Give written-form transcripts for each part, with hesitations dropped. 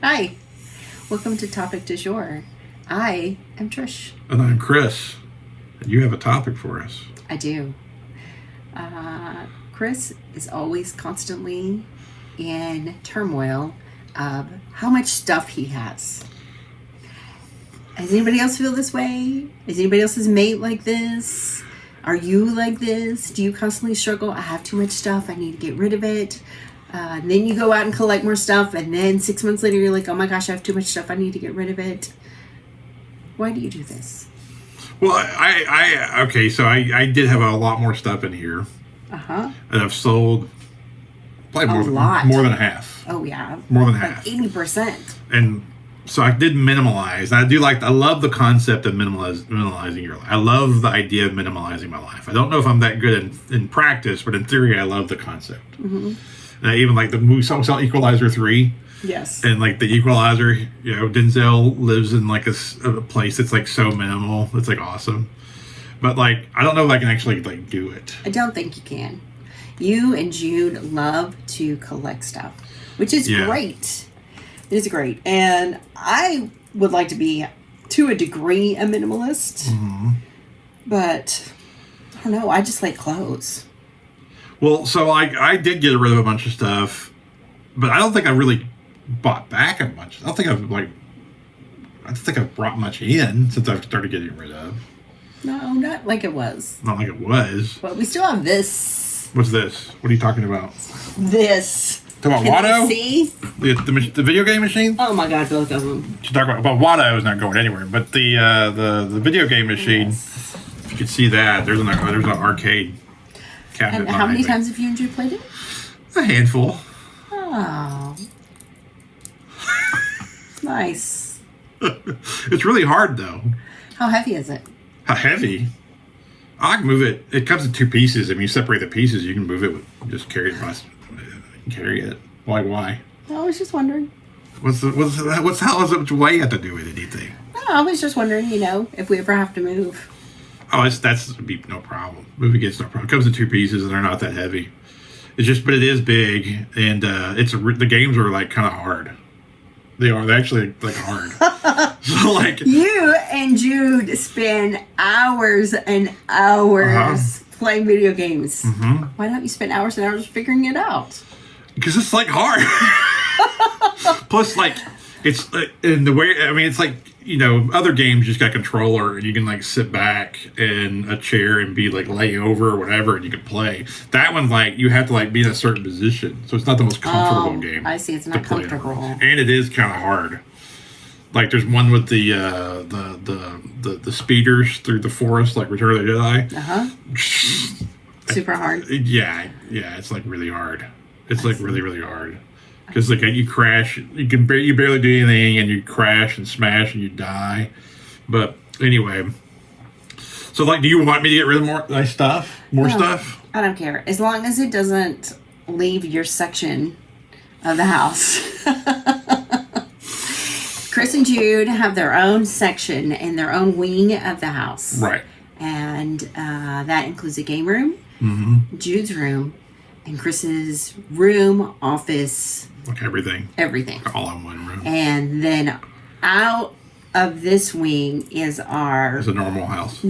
Hi, welcome to Topic du Jour. I am Trish. And I'm Chris. And you have a topic for us. I do. Chris is always constantly in turmoil of how much stuff he has. Does anybody else feel this way? Is anybody else's mate like this? Are you like this? Do you constantly struggle? I have too much stuff. I need to get rid of it. And then you go out and collect more stuff, and then 6 months later you're like, oh my gosh, I have too much stuff, I need to get rid of it. Why do you do this? Well, I did have a lot more stuff in here. Uh-huh. And I've sold probably more than half. Oh yeah. More than like half. 80%. And so I did minimalize. I love the concept of minimalizing your life. I love the idea of minimalizing my life. I don't know if I'm that good in practice, but in theory I love the concept. Mm-hmm. And I even like the movie saw Equalizer 3. Yes. And like the Equalizer, Denzel lives in like a place that's like so minimal. It's like awesome. But like, I don't know if I can actually like do it. I don't think you can. You and Jude love to collect stuff, which is great. It is great. And I would like to be, to a degree, a minimalist. Mm-hmm. But I don't know. I just like clothes. Well, so I did get rid of a bunch of stuff, but I don't think I really bought back a bunch. I don't think I've brought much in since I've started getting rid of. No, not like it was. Not like it was. But we still have this. What's this? What are you talking about? This. Talking about Watto? See? The video game machine? Oh my god, both of them. She's talking about Watto is not going anywhere, but the video game machine. Yes. If you can see that, there's an arcade cabinet. And how many times have you and Jude played it? A handful. Oh. Nice. It's really hard though. How heavy is it? How heavy? I can move it. It comes in two pieces. I mean, you separate the pieces, you can move it. Just carry it. Carry it. Why? I was just wondering. How does it weigh have to do with anything? No, I was just wondering. If we ever have to move. Oh, that's be no problem. Moving it's no problem. It comes in two pieces, and they're not that heavy. But it is big, and the games are like kind of hard. They're actually like hard. So like you and Jude spend hours and hours playing video games. Mm-hmm. Why don't you spend hours and hours figuring it out? Because it's like hard. Plus, like it's in the way. I mean, it's like other games. You just got a controller and you can like sit back in a chair and be like lay over or whatever, and you can play. That one, like you have to like be in a certain position, so it's not the most comfortable game. I see, it's not comfortable, and it is kind of hard. Like there's one with the speeders through the forest, like Return of the Jedi. Super hard. Yeah, it's like really hard. It's like really, really hard. Because like you crash, you barely do anything, and you crash and smash and you die. But anyway, so like, do you want me to get rid of more stuff? Stuff? I don't care, as long as it doesn't leave your section of the house. Chris and Jude have their own section and their own wing of the house, right? And that includes a game room, Jude's room, and Chris's room, office. Like everything. All in one room. And then out of this wing is It's a normal house.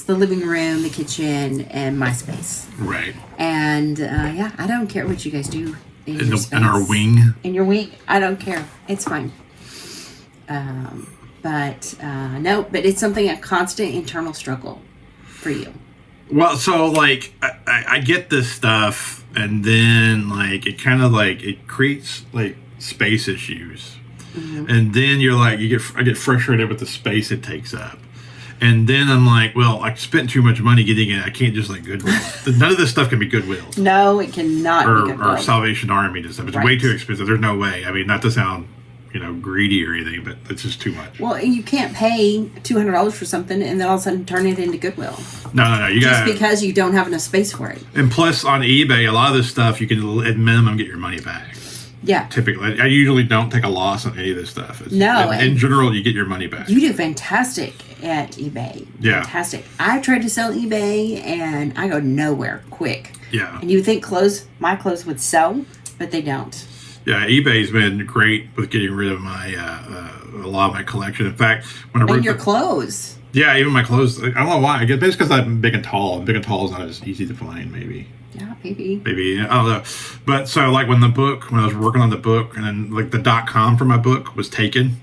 The living room, the kitchen, and my space. Right. And I don't care what you guys do in our wing. In your wing, I don't care. It's fine. But it's something, a constant internal struggle for you. Well, so like I get this stuff, and then like it kind of like it creates like space issues, and then I get frustrated with the space it takes up, and then I'm like, well, I spent too much money getting it. I can't just like Goodwill. None of this stuff can be Goodwill. No, it cannot be Goodwill. Or Salvation Army and stuff. It's way too expensive. There's no way. I mean, not to sound greedy or anything, but it's just too much. Well, you can't pay $200 for something and then all of a sudden turn it into Goodwill. No. Just because you don't have enough space for it. And plus, on eBay, a lot of this stuff you can at minimum get your money back. Yeah. Typically, I usually don't take a loss on any of this stuff. In general, you get your money back. You do fantastic at eBay. Yeah. Fantastic. I tried to sell eBay and I go nowhere quick. Yeah. And you would think my clothes would sell, but they don't. Yeah, eBay's been great with getting rid of my a lot of my collection. In fact, when I wrote And your clothes. Yeah, even my clothes. I don't know why. I guess it's because I'm big and tall. And big and tall is not as easy to find, maybe. Yeah, maybe. Maybe, I don't know. But so, like, when I was working on the book, and then, like, the .com for my book was taken.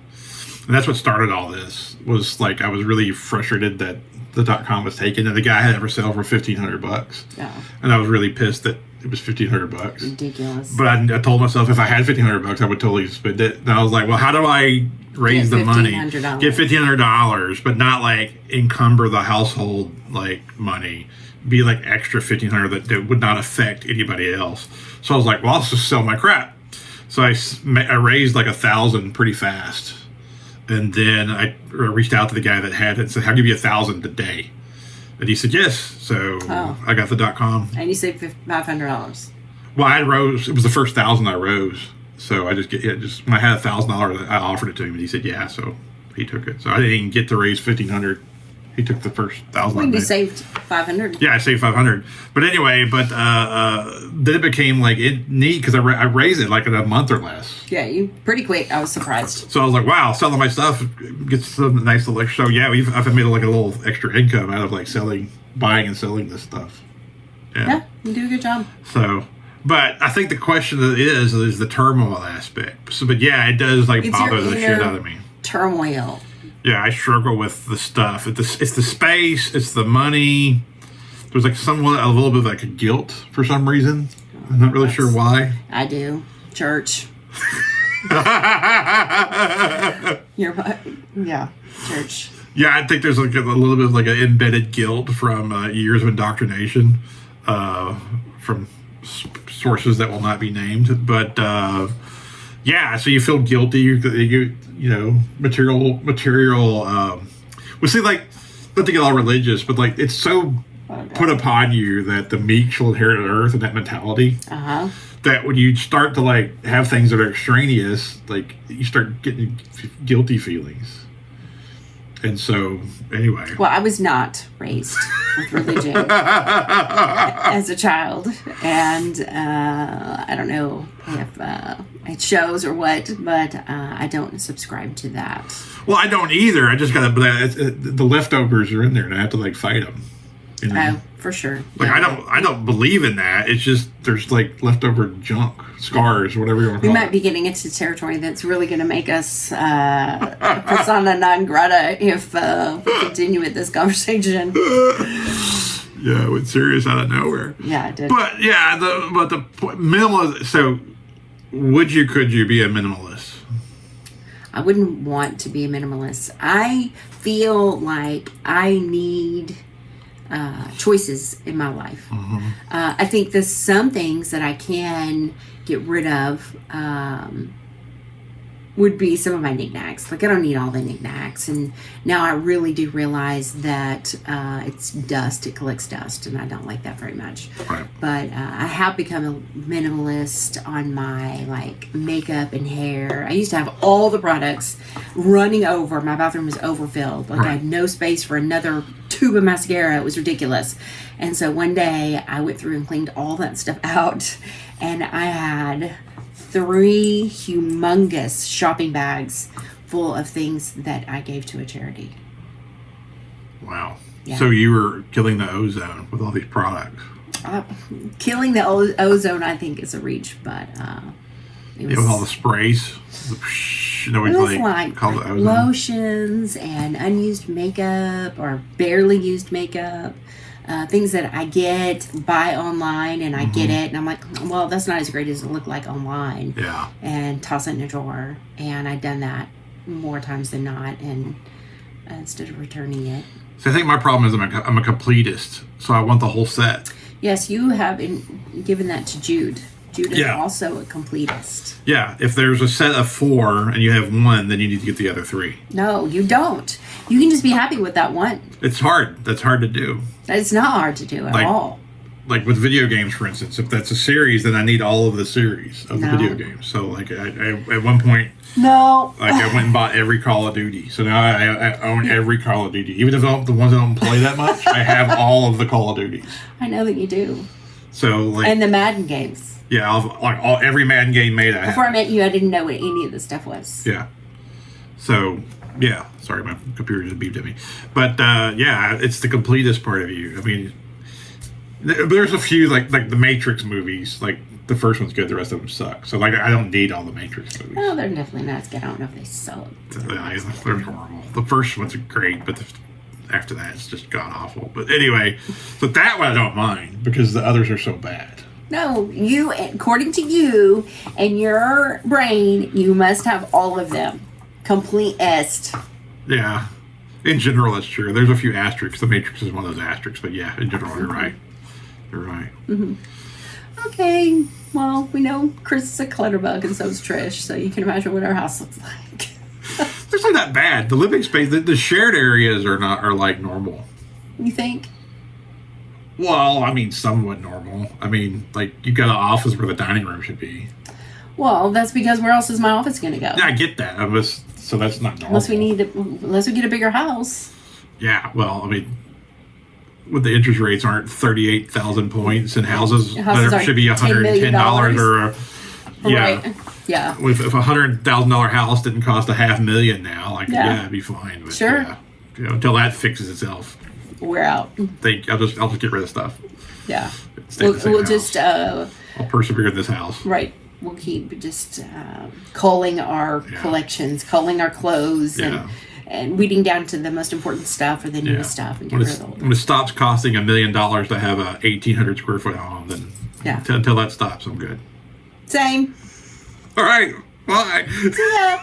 And that's what started all this. Was, like, I was really frustrated that the .com was taken. And the guy had it for sale for $1,500. Yeah. And I was really pissed that it was $1,500. Ridiculous. But I told myself if I had $1,500, I would totally spend it. And I was like, well, how do I raise the money? Get $1,500, but not like encumber the household like money. Be like extra $1,500 that would not affect anybody else. So I was like, well, I'll just sell my crap. So I raised like $1,000 pretty fast, and then I reached out to the guy that had it and said, "I'll give you $1,000 today." And he said yes. So I got the .com. And you saved $500. Well, I rose. It was the first 1,000 I rose. So I when I had $1,000, I offered it to him, and he said yeah. So he took it. So I didn't even get to raise $1,500. He took the first 1,000. When you saved $500. Yeah, I saved $500. But anyway, then it became like neat because I raised it like in a month or less. Yeah, you pretty quick. I was surprised. So I was like, wow, selling my stuff gets some nice little extra. So yeah, I've made like a little extra income out of like buying and selling this stuff. Yeah, you do a good job. So, but I think the question is the turmoil aspect. So, but yeah, it does like bother the shit out of me. Turmoil. Yeah, I struggle with the stuff. It's the space. It's the money. There's like a little bit of like a guilt for some reason. I'm not really sure why. I do. Church. Church. Yeah, I think there's like a little bit of like an embedded guilt from years of indoctrination from sources that will not be named. But yeah, so you feel guilty. You know, material. We see, like, not to get all religious, but like it's so put upon you that the meek shall inherit the earth, and that mentality. That when you start to like have things that are extraneous, like you start getting guilty feelings. And so, anyway. Well, I was not raised with religion as a child, and I don't know if it shows or what, but I don't subscribe to that. Well, I don't either. I just got the leftovers are in there, and I have to like fight them. You know? Oh, for sure. Like I don't believe in that. It's just there's like leftover junk, scars, whatever you want to call it. We might be getting into territory that's really going to make us persona non grata if we continue with this conversation. Yeah, it went serious out of nowhere. Yeah, it did. But yeah, the minimalist. So, could you be a minimalist? I wouldn't want to be a minimalist. I feel like I need choices in my life. I think there's some things that I can get rid of would be some of my knickknacks. Like, I don't need all the knickknacks. And now I really do realize that it's dust. It collects dust, and I don't like that very much. Right. But I have become a minimalist on my, like, makeup and hair. I used to have all the products running over. My bathroom was overfilled. Like, I had no space for another tube of mascara. It was ridiculous. And so one day I went through and cleaned all that stuff out, and I had 3 humongous shopping bags full of things that I gave to a charity. Wow. Yeah. So you were killing the ozone with all these products. Killing the ozone, I think, is a reach, but it was, with all the sprays. It was like called it ozone. Lotions and unused makeup or barely used makeup. Things that I buy online, and I get it, and I'm like, well, that's not as great as it looked like online. Yeah. And toss it in a drawer. And I've done that more times than not, and instead of returning it. So I think my problem is I'm a completist, so I want the whole set. Yes, you have given that to Jude. Jude is also a completist. Yeah, if there's a set of 4 and you have 1, then you need to get the other 3. No, you don't. You can just be happy with that one. It's hard. That's hard to do. It's not hard to do at all. Like with video games, for instance, if that's a series, then I need all of the series of the video games. So, like, I at one point, I went and bought every Call of Duty. So now I own every Call of Duty. Even if the ones I don't play that much, I have all of the Call of Duties. I know that you do. So, like, and the Madden games. Yeah, every Madden game made. Before I met you, I didn't know what any of this stuff was. Yeah. So, yeah. Sorry, my computer just beeped at me. But, yeah, it's the completest part of you. I mean, there's a few, like the Matrix movies. Like, the first one's good, the rest of them suck. So, like, I don't need all the Matrix movies. No, they're definitely not as good. I don't know if they suck. They're horrible. The first ones are great, but after that, it's just god-awful. But anyway, but that one I don't mind, because the others are so bad. No, you, according to you and your brain, you must have all of them. Complete-est. Yeah. In general, that's true. There's a few asterisks. The Matrix is one of those asterisks. But yeah, in general, you're right. You're right. Mm-hmm. Okay. Well, we know Chris is a clutterbug and so is Trish. So you can imagine what our house looks like. It's not that bad. The living space, the shared areas are like normal. You think? Well, I mean, somewhat normal. I mean, like, you've got an office where the dining room should be. Well, that's because where else is my office going to go? Yeah, I get that. So that's not normal. Unless we get a bigger house. Yeah, well, I mean, with the interest rates aren't 38,000 points, and houses that should be $110 or yeah. Right. Yeah. If a $100,000 house didn't cost $500,000 now, like it'd be fine. But sure. Yeah, until that fixes itself, we're out. I'll just get rid of stuff. Yeah. We'll just I'll persevere in this house. Right. We'll keep just culling our collections, culling our clothes, and weeding down to the most important stuff or the newest stuff. And when it stops costing $1 million to have a 1,800 square foot home, then until that stops, I'm good. Same. All right. Bye. See ya.